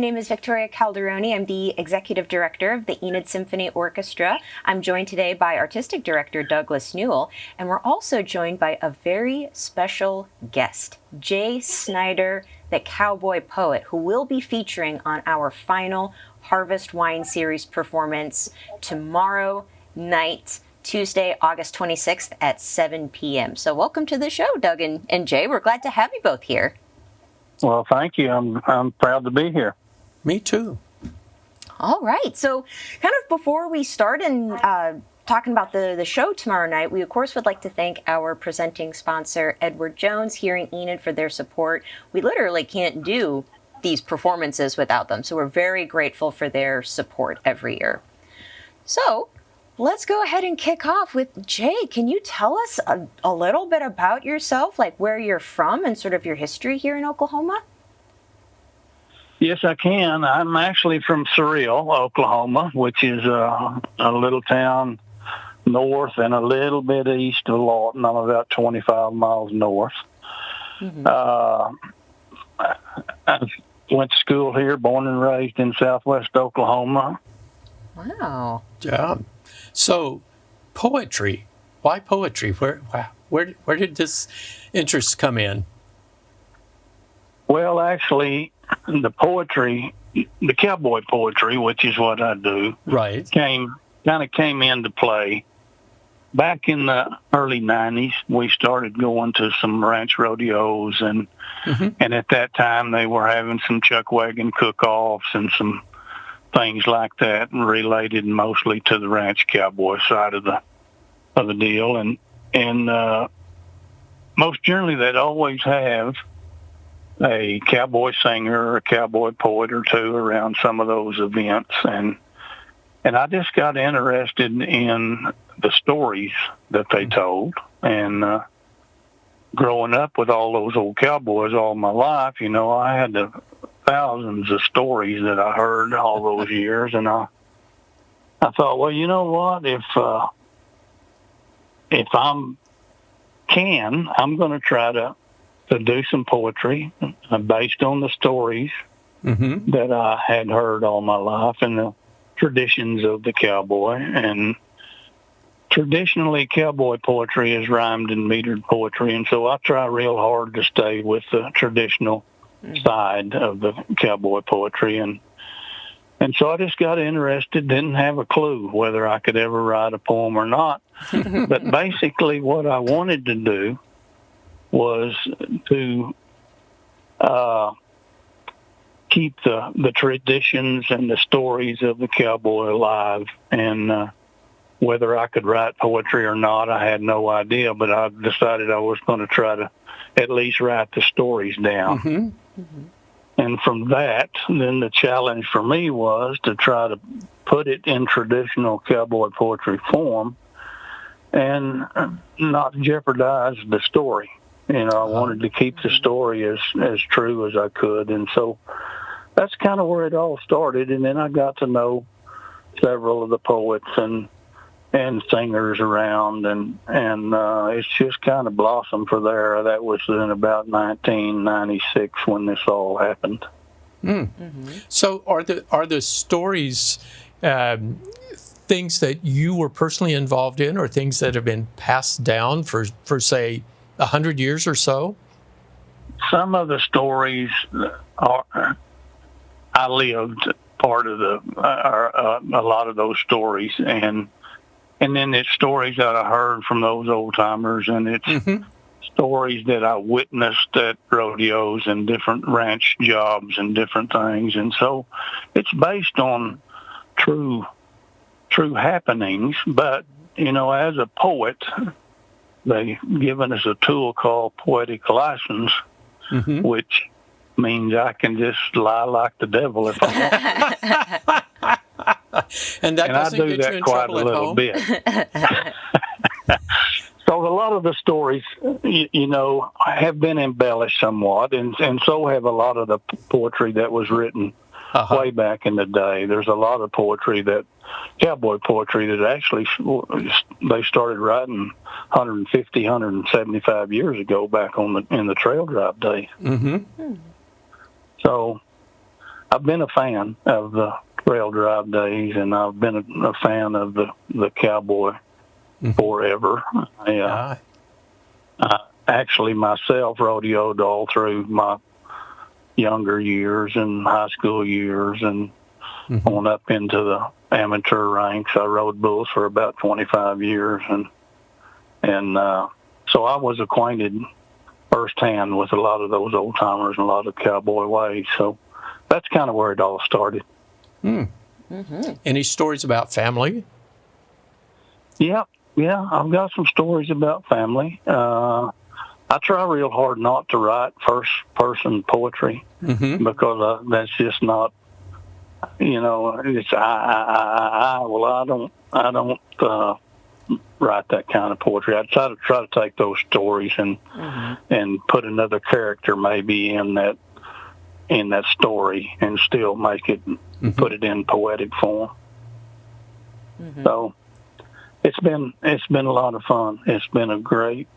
name is Victoria Calderoni. I'm the Executive Director of the Enid Symphony Orchestra. I'm joined today by Artistic Director Douglas Newell, and we're also joined by a very special guest, Jay Snyder, the cowboy poet, who will be featuring on our final Harvest Wine Series performance tomorrow night, Tuesday, August 26th at 7 p.m. So welcome to the show, Doug and Jay. We're glad to have you both here. Well, thank you. I'm proud to be here. Me too. All right. So kind of before we start and talking about the show tomorrow night, we, of course, would like to thank our presenting sponsor, Edward Jones, here in Enid, for their support. We literally can't do these performances without them, so we're very grateful for their support every year. So let's go ahead and kick off with Jay. Can you tell us a little bit about yourself, like where you're from and sort of your history here in Oklahoma? Yes, I can. I'm actually from Surreal, Oklahoma, which is a little town north and a little bit east of Lawton. I'm about 25 miles north. Mm-hmm. I went to school here, born and raised in southwest Oklahoma. Wow. Yeah. So, poetry. Why poetry? Where did this interest come in? Well, actually, the poetry, the cowboy poetry, which is what I do, right, came into play back in the early 90s. We started going to some ranch rodeos, and and at that time they were having some chuck wagon cook-offs and some things like that, related mostly to the ranch cowboy side of the deal. And most generally, they'd always have a cowboy singer or a cowboy poet or two around some of those events. And I just got interested in the stories that they told. And growing up with all those old cowboys all my life, I had thousands of stories that I heard all those years, and I thought, well, you know what? If I'm going to try to do some poetry based on the stories that I had heard all my life and the traditions of the cowboy. And traditionally, cowboy poetry is rhymed and metered poetry, and so I try real hard to stay with the traditional side of the cowboy poetry, and so I just got interested. Didn't have a clue whether I could ever write a poem or not, but basically what I wanted to do was to keep the traditions and the stories of the cowboy alive. And whether I could write poetry or not, I had no idea, but I decided I was going to try to at least write the stories down. And from that, then the challenge for me was to try to put it in traditional cowboy poetry form and not jeopardize the story. I wanted to keep the story as true as I could. And so that's kind of where it all started. And then I got to know several of the poets and singers around, and it's just kind of blossomed from there. That was in about 1996 when this all happened. So are the stories things that you were personally involved in, or things that have been passed down for say 100 years or so? Some of the stories are I lived part of a lot of those stories, and then it's stories that I heard from those old timers, and it's stories that I witnessed at rodeos and different ranch jobs and different things. And so it's based on true happenings. But, as a poet, they've given us a tool called poetic license, which means I can just lie like the devil if I want to. And that doesn't I do get that you in quite trouble a little home. bit. So a lot of the stories, have been embellished somewhat, and so have a lot of the poetry that was written way back in the day. There's a lot of cowboy poetry that actually they started writing 150, 175 years ago back in the trail drive days. So I've been a fan of the Trail Drive days, and I've been a fan of the cowboy forever. I actually myself rodeoed all through my younger years and high school years, and on up into the amateur ranks. I rode bulls for about 25 years, and so I was acquainted firsthand with a lot of those old timers and a lot of cowboy ways. So that's kind of where it all started. Any stories about family? Yeah, I've got some stories about family. I try real hard not to write first-person poetry because that's just not, it's I. Well, I don't write that kind of poetry. I try to take those stories and put another character maybe in that story and still make it put it in poetic form. So it's been a lot of fun. It's been a great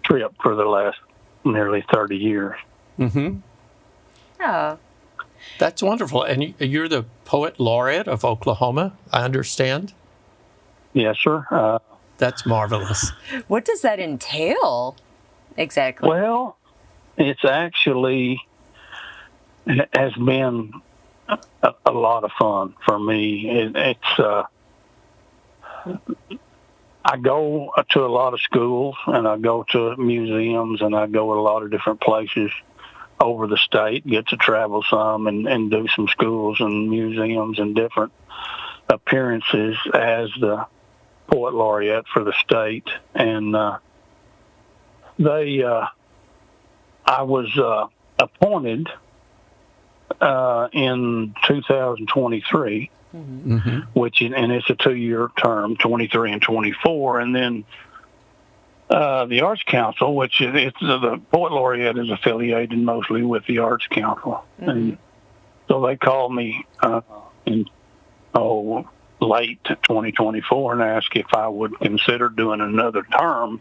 trip for the last nearly 30 years. Oh, that's wonderful. And you're the poet laureate of Oklahoma, I understand. Yes, sir. That's marvelous. What does that entail exactly? Well, it's actually has been a lot of fun for me. I go to a lot of schools, and I go to museums, and I go to a lot of different places over the state, get to travel some and do some schools and museums and different appearances as the poet laureate for the state. And I was appointed in 2023, which and it's a 2-year term, 23 and 24, and then the Arts Council, which is the poet laureate is affiliated mostly with the Arts Council, and so they called me in late 2024 and asked if I would consider doing another term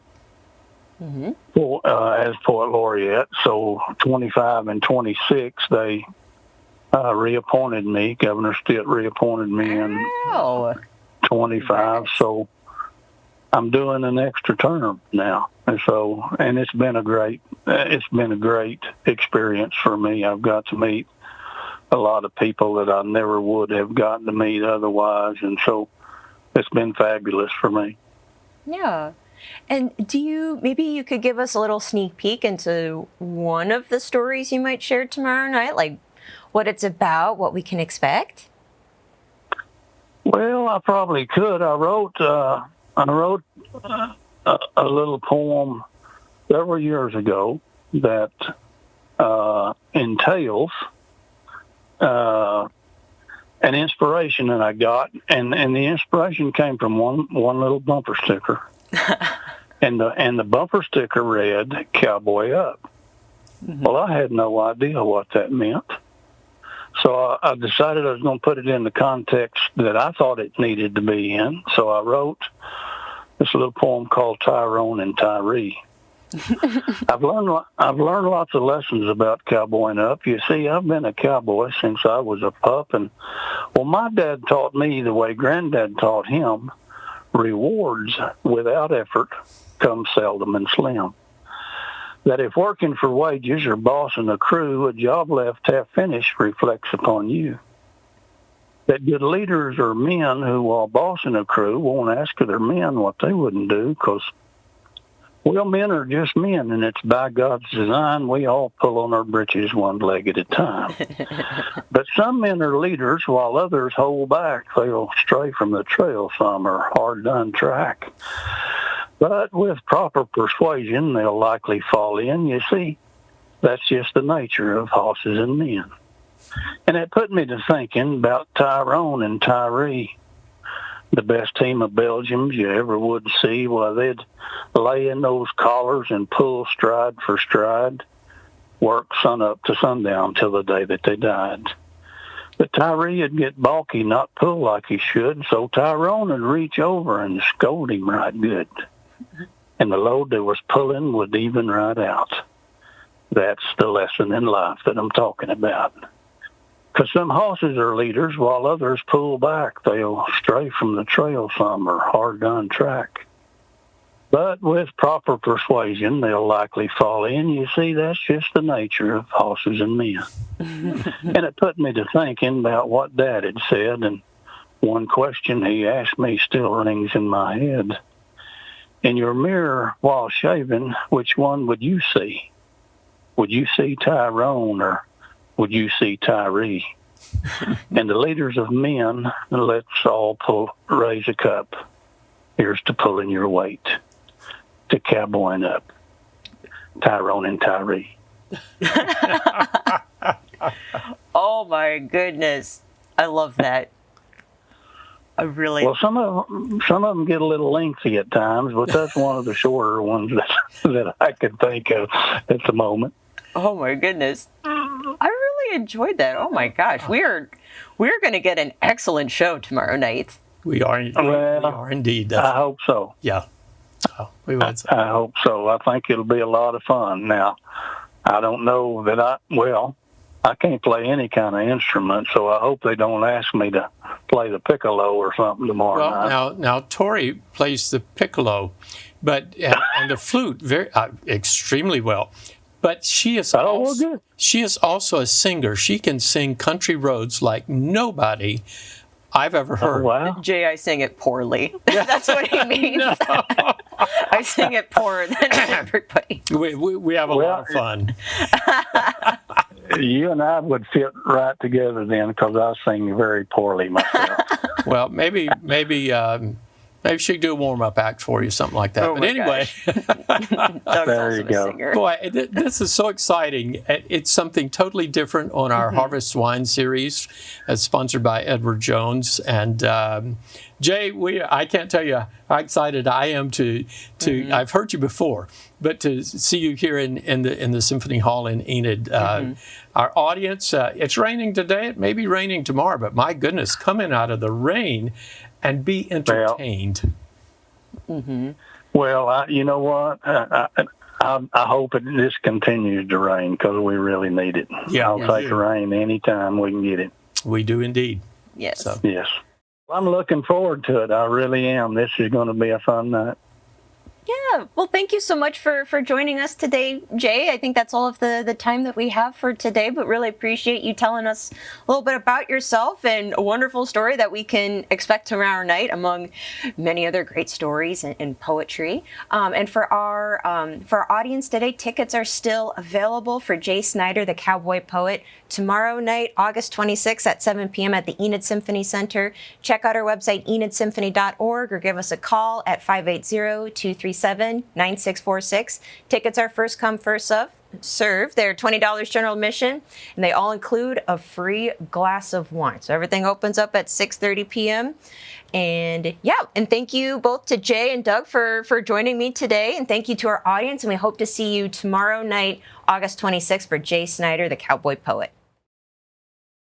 as poet laureate. So 25 and 26, they reappointed me. Governor Stitt reappointed me in 25. So I'm doing an extra term now, and it's been a great experience for me. I've got to meet a lot of people that I never would have gotten to meet otherwise, and so it's been fabulous for me. Yeah. And maybe you could give us a little sneak peek into one of the stories you might share tomorrow night, like what it's about, what we can expect? Well, I probably could. I wrote a little poem several years ago that entails an inspiration that I got, and the inspiration came from one little bumper sticker, and the bumper sticker read "Cowboy Up." Well, I had no idea what that meant, so I decided I was going to put it in the context that I thought it needed to be in. So I wrote this little poem called "Tyrone and Tyree." I've learned lots of lessons about cowboying up. You see, I've been a cowboy since I was a pup, and my dad taught me the way Granddad taught him: rewards without effort come seldom and slim. That if working for wages or bossing a crew, a job left half finished reflects upon you. That good leaders are men who, while bossing a crew, won't ask of their men what they wouldn't do, because men are just men, and it's by God's design we all pull on our britches one leg at a time. But some men are leaders while others hold back. They'll stray from the trail, some are hard done track. But with proper persuasion, they'll likely fall in. You see, that's just the nature of horses and men. And it put me to thinking about Tyrone and Tyree, the best team of Belgians you ever would see. Well, they'd lay in those collars and pull stride for stride, work sun up to sundown till the day that they died. But Tyree would get balky, not pull like he should, so Tyrone would reach over and scold him right good. And the load they was pulling would even right out. That's the lesson in life that I'm talking about. 'Cause some horses are leaders while others pull back. They'll stray from the trail some or hard done track. But with proper persuasion, they'll likely fall in. You see, that's just the nature of horses and men. And it put me to thinking about what Dad had said, and one question he asked me still rings in my head. In your mirror while shaving, which one would you see? Would you see Tyrone or would you see Tyree? And the leaders of men, let's all raise a cup. Here's to pulling your weight, to cowboying up, Tyrone and Tyree. Oh my goodness, I love that. I really. Well, some of them get a little lengthy at times, but that's one of the shorter ones that I could think of at the moment. Oh my goodness, I really enjoyed that. Oh my gosh, we're going to get an excellent show tomorrow night. We are indeed. I hope so. Yeah. Oh, we would. I hope so. I think it'll be a lot of fun. Now, I don't know that I can't play any kind of instrument, so I hope they don't ask me to play the piccolo or something tomorrow night. Well, now Tori plays the piccolo, but and the flute extremely well. But she is also a singer. She can sing country roads like nobody I've ever heard. Oh, wow. Jay, I sing it poorly. That's what he means. No. I sing it poorer than everybody. We have a lot of fun. You and I would fit right together then, because I sing very poorly myself. Well, maybe she could do a warm-up act for you, something like that. Oh, but anyway, There you go. boy, this is so exciting. It's something totally different on our Harvest Wine series, sponsored by Edward Jones. And Jay, I can't tell you how excited I am to I've heard you before, but to see you here in the Symphony Hall in Enid. Our audience, it's raining today. It may be raining tomorrow, but my goodness, coming out of the rain and be entertained. Well, you know what? I hope this continues to rain, because we really need it. Yeah, I'll take rain anytime we can get it. We do indeed. Yes. So. Yes. Well, I'm looking forward to it. I really am. This is going to be a fun night. Yeah. Well, thank you so much for joining us today, Jay. I think that's all of the time that we have for today, but really appreciate you telling us a little bit about yourself and a wonderful story that we can expect tomorrow night, among many other great stories and poetry. And for our audience today, tickets are still available for Jay Snyder, the Cowboy Poet, tomorrow night, August 26th at 7 p.m. at the Enid Symphony Center. Check out our website, enidsymphony.org, or give us a call at 580-237-9646. Tickets are first come, first serve. They're $20 general admission, and they all include a free glass of wine. So everything opens up at 6:30 p.m. And thank you both to Jay and Doug for joining me today, and thank you to our audience, and we hope to see you tomorrow night, August 26th, for Jay Snyder, the Cowboy Poet.